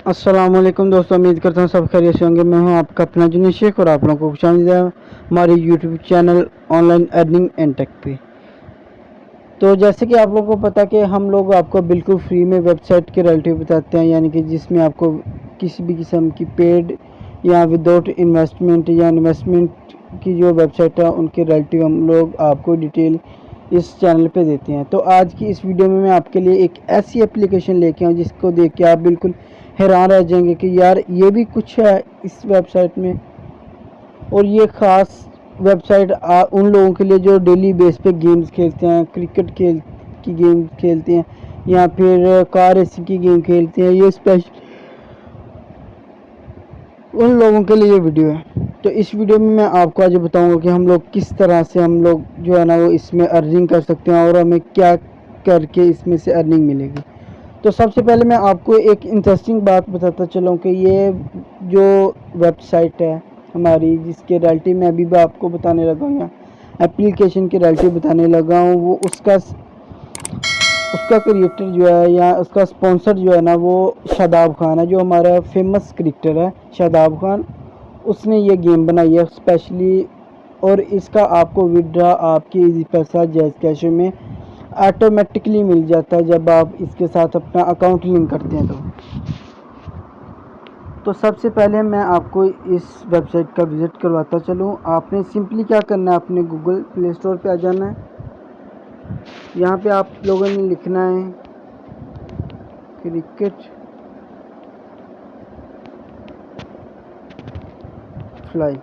अस्सलाम वालेकुम दोस्तों, उम्मीद करता हूँ सब खैरियत से होंगे। मैं हूँ आपका अपना जुनीर शेख और आप लोगों को खुशामदीद है हमारे YouTube channel online earning and tech पे। तो जैसे कि आप लोगों को पता कि हम लोग आपको बिल्कुल फ्री में वेबसाइट के रिलेटिव बताते हैं, यानी कि जिसमें आपको किसी भी किस्म की पेड या विदाउट इन्वेस्टमेंट या इन्वेस्टमेंट की जो वेबसाइट है उनके रिलेटिव हम लोग आपको डिटेल इस चैनल पे देते हैं। तो आज की इस वीडियो में मैं आपके लिए एक ऐसी एप्लीकेशन लेके आऊँ जिसको देख के आप बिल्कुल हैरान रह जाएंगे कि यार ये भी कुछ है इस वेबसाइट में। और ये ख़ास वेबसाइट उन लोगों के लिए जो डेली बेस पे गेम्स खेलते हैं, क्रिकेट की गेम खेलते हैं या फिर कार रेसिंग की गेम खेलते हैं। ये स्पेशल उन लोगों के लिए ये वीडियो है। तो इस वीडियो में मैं आपको आज बताऊंगा कि हम लोग किस तरह से हम लोग जो है ना वो इसमें अर्निंग कर सकते हैं और हमें क्या करके इसमें से अर्निंग मिलेगी। तो सबसे पहले मैं आपको एक इंटरेस्टिंग बात बताता चलूँ कि ये जो वेबसाइट है हमारी, जिसके रियलिटी में अभी भी आपको बताने लगा हूँ या एप्लीकेशन की रियलिटी बताने लगा हूँ, वो उसका क्रिएटर जो है या उसका स्पॉन्सर जो है ना वो शादाब खान है, जो हमारा फेमस क्रिकेटर है शादाब खान। उसने ये गेम बनाई है स्पेशली, और इसका आपको विड्रा आपके इजी पैसा जैज़ कैश में ऑटोमेटिकली मिल जाता है जब आप इसके साथ अपना अकाउंट लिंक करते हैं। तो सबसे पहले मैं आपको इस वेबसाइट का विज़िट करवाता चलूँ। आपने सिंपली क्या करना है, अपने गूगल प्ले स्टोर पे आ जाना है। यहाँ पे आप लोगों ने लिखना है क्रिकेट फ्लाई।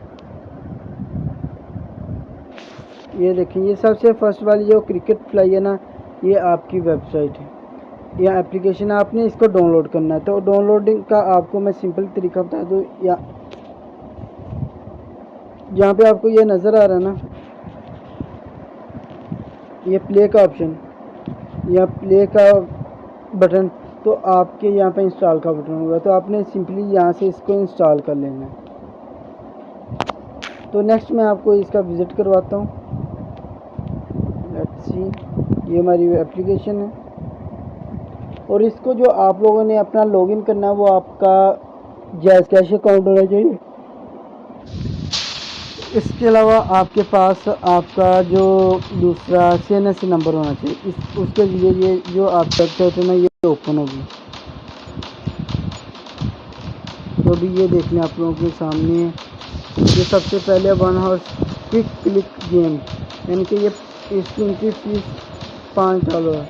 ये देखें, ये सबसे फर्स्ट वाली जो क्रिकेट फ्लाई है ना, ये आपकी वेबसाइट है या एप्लीकेशन है। आपने इसको डाउनलोड करना है। तो डाउनलोडिंग का आपको मैं सिंपल तरीका बता दूँ, या जहाँ पे आपको ये नज़र आ रहा है ना, ये प्ले का ऑप्शन या प्ले का बटन, तो आपके यहाँ पे इंस्टॉल का बटन होगा। तो आपने सिंपली यहाँ से इसको इंस्टॉल कर लेना है। तो नेक्स्ट मैं आपको इसका विज़िट करवाता हूँ। लेट्स सी, ये हमारी एप्लीकेशन है और इसको जो आप लोगों ने अपना लॉगिन करना है वो आपका जैज़ कैश अकाउंट होना चाहिए। इसके अलावा आपके पास आपका जो दूसरा CNS नंबर होना चाहिए। उसके लिए ये जो आप वेबसाइट है ना ये ओपन होगी। तो अभी ये देख लें आप लोगों के सामने, ये सबसे पहले 1 हॉर्स क्विक क्लिक गेम, यानी कि ये इसकी इनकी फीस $5 है,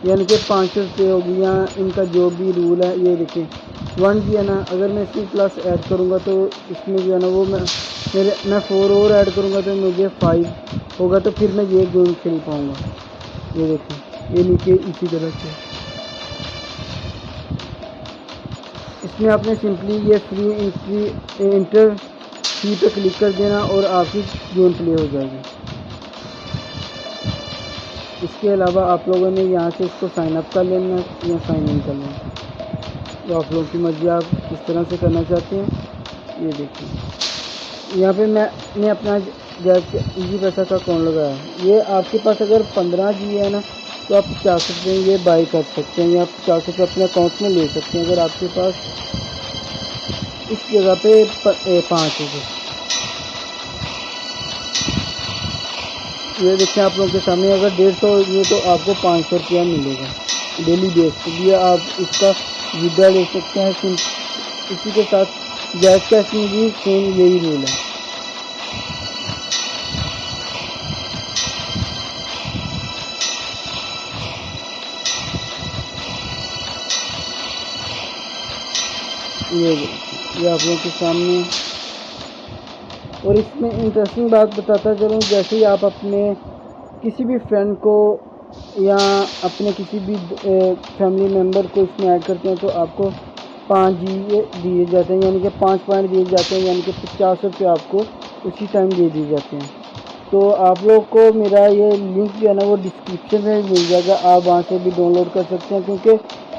यानी कि 500 रुपये होगी। या इनका जो भी रूल है ये देखें, 1 जी है ना, अगर मैं इसमें प्लस ऐड करूँगा तो इसमें जो है ना वो मैं 4 और ऐड करूँगा तो मुझे 5 होगा, तो फिर मैं ये गेम खेल पाऊँगा। ये देखें, ये नीचे इसी तरह से इसमें आपने सिंपली ये फ्री इंटर फी पे क्लिक कर देना और आपकी गेम प्ले हो जाएगी। इसके अलावा आप लोगों ने यहाँ से इसको साइन अप कर लेना या साइन इन कर लेना, तो आप लोगों की मर्जी, आप किस तरह से करना चाहते हैं। ये देखिए, यहाँ पे मैंने अपना इजी पैसा का अकाउंट लगाया। ये आपके पास अगर 15 जी है ना तो आप 50 रुपये ये बाई कर सकते हैं या 50 रुपये अपने अकाउंट में ले सकते हैं। अगर आपके पास इस जगह पे 5 रुपये, ये देखिए आप लोगों के सामने, अगर 150 ये तो आपको 500 रुपया मिलेगा डेली बेस पे भी। आप इसका विड्रा ले सकते हैं। इसी के साथ जैज़ कैश में भी सेम यही रूल है। ये आप लोगों के सामने। और इसमें इंटरेस्टिंग बात बताता चलूँ, जैसे ही आप अपने किसी भी फ्रेंड को या अपने किसी भी फैमिली मेम्बर को इसमें ऐड करते हैं तो आपको 5 जी दिए जाते हैं, यानी कि 5 पॉइंट दिए जाते हैं, यानी कि 50 रुपये आपको उसी टाइम दे दिए जाते हैं। तो आप लोग को मेरा ये लिंक जो है ना वो डिस्क्रिप्शन में मिल जाएगा, आप वहाँ से भी डाउनलोड कर सकते हैं, क्योंकि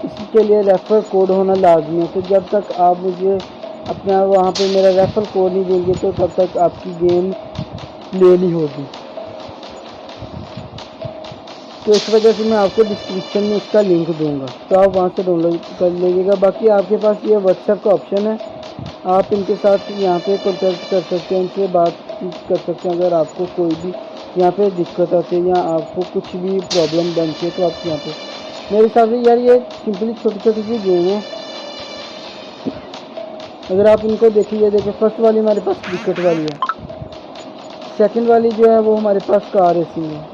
इसके लिए रेफर कोड होना लाजमी है। तो जब तक आप मुझे अपना वहाँ पे मेरा रेफर कोड नहीं देंगे तो तब तक आपकी गेम प्ले नहीं होगी। तो इस वजह से मैं आपको डिस्क्रिप्शन में इसका लिंक दूंगा, तो आप वहाँ से डाउनलोड कर लीजिएगा। बाकी आपके पास ये व्हाट्सएप का ऑप्शन है, आप इनके साथ यहाँ पे कॉन्टैक्ट कर सकते हैं, इनसे बातचीत कर सकते हैं। अगर आपको कोई भी यहाँ पे दिक्कत आती है या आपको कुछ भी प्रॉब्लम बनती है तो आप यहाँ पे, मेरे हिसाब से यार ये सिंपली छोटी छोटी सी गेम है। अगर आप इनको देखिए, देखिए फर्स्ट वाली हमारे पास क्रिकेट वाली है, सेकंड वाली जो है वो हमारे पास कार रेसिंग है,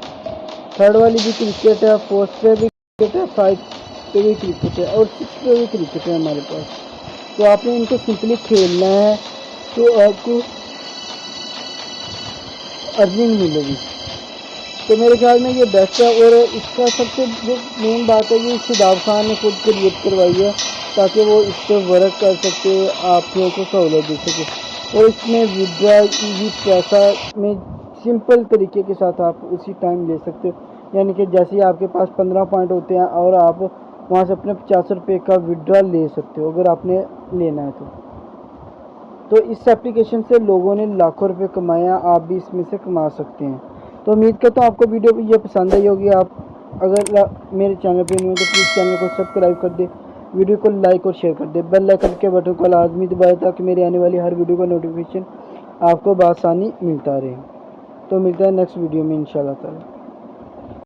थर्ड वाली भी क्रिकेट है, फोर्थ पे भी क्रिकेट है, फाइव पे भी क्रिकेट है और सिक्स पे भी क्रिकेट है हमारे पास। तो आपने इनको सिंपली खेलना है तो आपको अर्निंग मिलेगी। तो मेरे ख्याल में ये बेस्ट है। और इसका सबसे जो मेन बात है ये शिदाब खान ने खुद क्रिएट करवाई है ताकि वो इस पर वर्क कर सके, आप लोगों को सहूलत दे सके। और इसमें विड्रा इजी पैसा में सिंपल तरीके के साथ आप उसी टाइम ले सकते हो, यानी कि जैसे ही आपके पास 15 पॉइंट होते हैं और आप वहाँ से अपने 50 रुपये का विड्रा ले सकते हो अगर आपने लेना है तो इस एप्लीकेशन से लोगों ने लाखों रुपए कमाए हैं, आप भी इसमें से कमा सकते हैं। तो उम्मीद करता हूँ आपको वीडियो ये पसंद आई होगी। आप अगर मेरे चैनल पे नहीं हो तो प्लीज़ चैनल को सब्सक्राइब कर दे, वीडियो को लाइक और शेयर कर दे, बेल आइकन के बटन को लाजमी दबाएं ताकि मेरी आने वाली हर वीडियो का नोटिफिकेशन आपको बआसानी मिलता रहे। तो मिलता है नेक्स्ट वीडियो में इंशाल्लाह ताला।